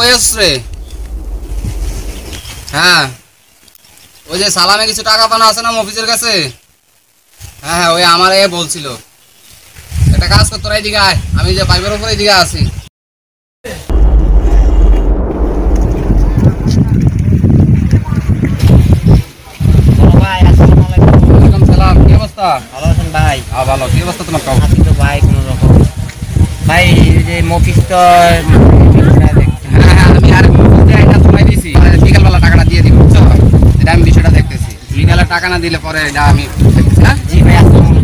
কই আছিস রে? হ্যাঁ ওই যে সালামে কিছু টাকা পানা আছে না মফিজের কাছে? হ্যাঁ হ্যাঁ ওই আমার এ বলছিল একটা কাজ কর, তোরা এইদিকে আয়, আমি যে পাইপের উপরে এইদিকে আছি। কি অবস্থা? ভালো আছেন ভাই? ভালো। কি অবস্থা তোমার? আছি তো ভাই কোনো রকম। ভাই যে মফিজ তো হ্যাঁ আমি আর সময় দিয়েছি, বিকালবেলা টাকাটা দিয়ে দিব, বুঝছো? এটা আমি বিষয়টা দেখতেছি, বিকালে টাকা না দিলে পরে এটা আমি দেখতেছি। হ্যাঁ জি ভাই আসসালামু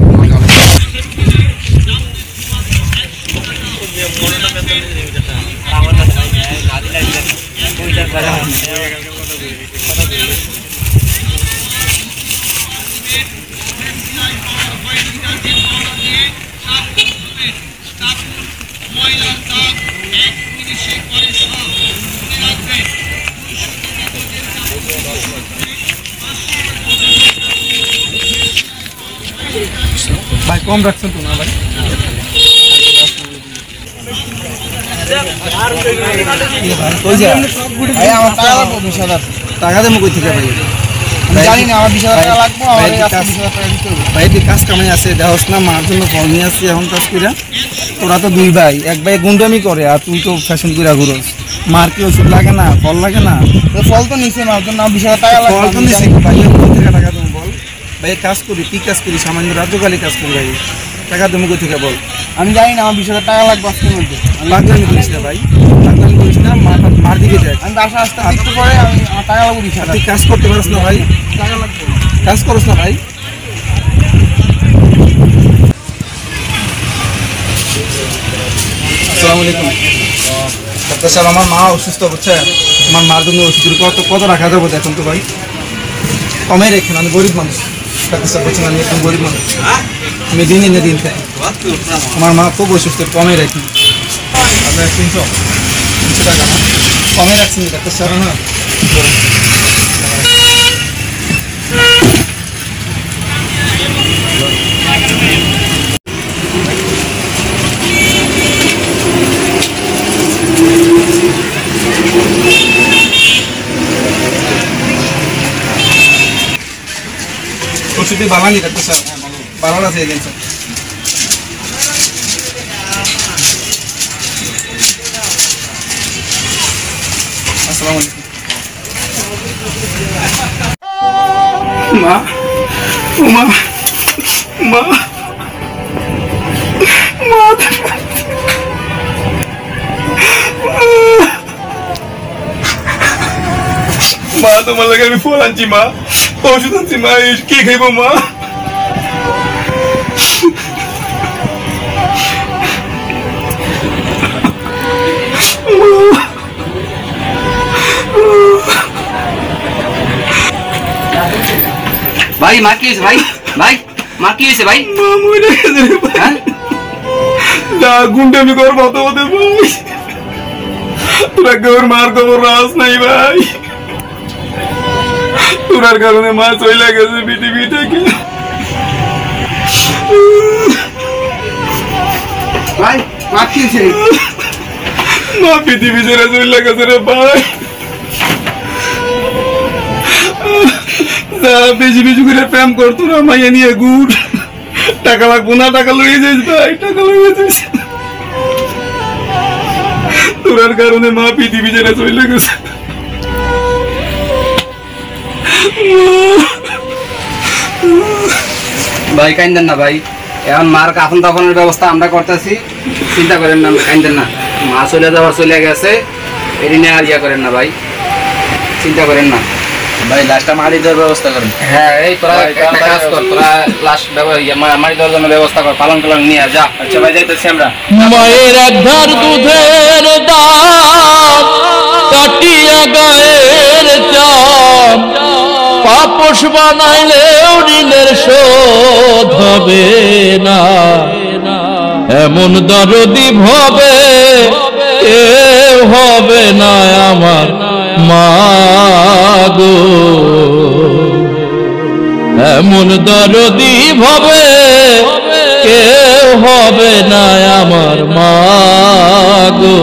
ভাই কম রাখছেন তো না ভাই? টাকা দেবো কই থেকে ভাই? জানি না আমার 20,000 টাকা লাগবে। ভাই কাজ কামাই আছে দেওয়াস না, মার জন্য ফল নিয়ে আসছি এখন কাজ করে। ওরা তো দুই ভাই, এক ভাই গুন্ডামি করে আর তুই তো ফ্যাশন করে ঘুরোস। মার কি ওষুধ লাগে না, ফল লাগে না? ফল তো নিচে মার জন্য 20,000 টাকা লাগবে। ফল তো নিচে ভাই, কোন থেকে টাকা দেবো বল? ভাই কাজ করি, কি কাজ করি? সামান্য রাজ্যকালী কাজ করি ভাই, টাকা দেবো কই থেকে বল? আমি জানি না আমার 20,000 টাকা লাগবে আজকের মধ্যে। লাগলামি করিস না ভাই, লাগলামি করিস না, মার দিকে দেখ। আমি বাসা আসতে একটু পরে আমি আমার টাকা লাগবে 20,000। তুই কাজ করতে পারিস না ভাই? টাকা লাগবে, কাজ করিস না ভাই। আসসালামু আলাইকুম ডাক্তার সাহেব, আমার মা অসুস্থ, বুঝছে? আমার মার জন্য ওষুধ কত রাখা যাবো দেখুন তো ভাই, কমে রেখেন। আমি গরিব মানুষ ডাক্তার সাহেব, বলছেন আমি একদম গরিব মানুষ, আমি দিন এনে দিন খাই। আমার মা খুব অসুস্থ, কমে রাখেন। আপনার 300 টাকা না কমে রাখছেন ডাক্তার সাহেব? না ওষুধে বালানি ডাক্তার স্যার, বালান আছে এদিন স্যার। আসসালামু আলাইকুম। মা মা মা মা তোমার লাগে আমি ফল আনছি, মা ওষুধ আনছি, মা কি খাইব মা? ভাই মা কি হয়েছে? ভাই ভাই মা কি হয়েছে? ভাই মা মরে গেছে রে ভাই। হ্যাঁ যা গুন্ডামি কর মতো হতে ভাই, তোরা কেউর মার খবর রাস নাই ভাই, তোরার কারণে মা চলে গেছে পৃথিবী থেকে। ভাই মা কি হয়েছে? মা পৃথিবী ছেড়ে চলে গেছে রে ভাই। যা বেশি বেশি করে প্রেম করতো না মাইয়া নিয়ে গুড়, টাকা লাগবো না, টাকা লইয়ে যাইস ভাই, টাকা লইয়ে যাইস। তোরার কারণে মা পৃথিবী ছেড়ে চলে গেছে। ভাই কাইন্দেন না ভাই, এখন মার কাফন দাফনের ব্যবস্থা আমরা করতেছি, চিন্তা করেন না, কাইন্দেন না। মা চলে যাওয়ার চলে গেছে, এটি নিয়ে আর ইয়া করেন না ভাই, চিন্তা করেন না ভাই। লাশটা মারি দেওয়ার ব্যবস্থা করেন। হ্যাঁ এই তোরা একটা কাজ কর, তোরা লাশ মারি দেওয়ার জন্য ব্যবস্থা কর, পালন টালন নিয়ে যা। আচ্ছা ভাই যাইতেছি আমরা। মায়ের এক ধার দুধের দাম কাটিয়া গায়ের চাম, পাপোশ বানাইলেও ঋণের শোধ হবে না। এমন দরদি ভবে কেউ হবে না আমার মা গো, এমন দরদি ভবে কেউ হবে না আমার মা গো।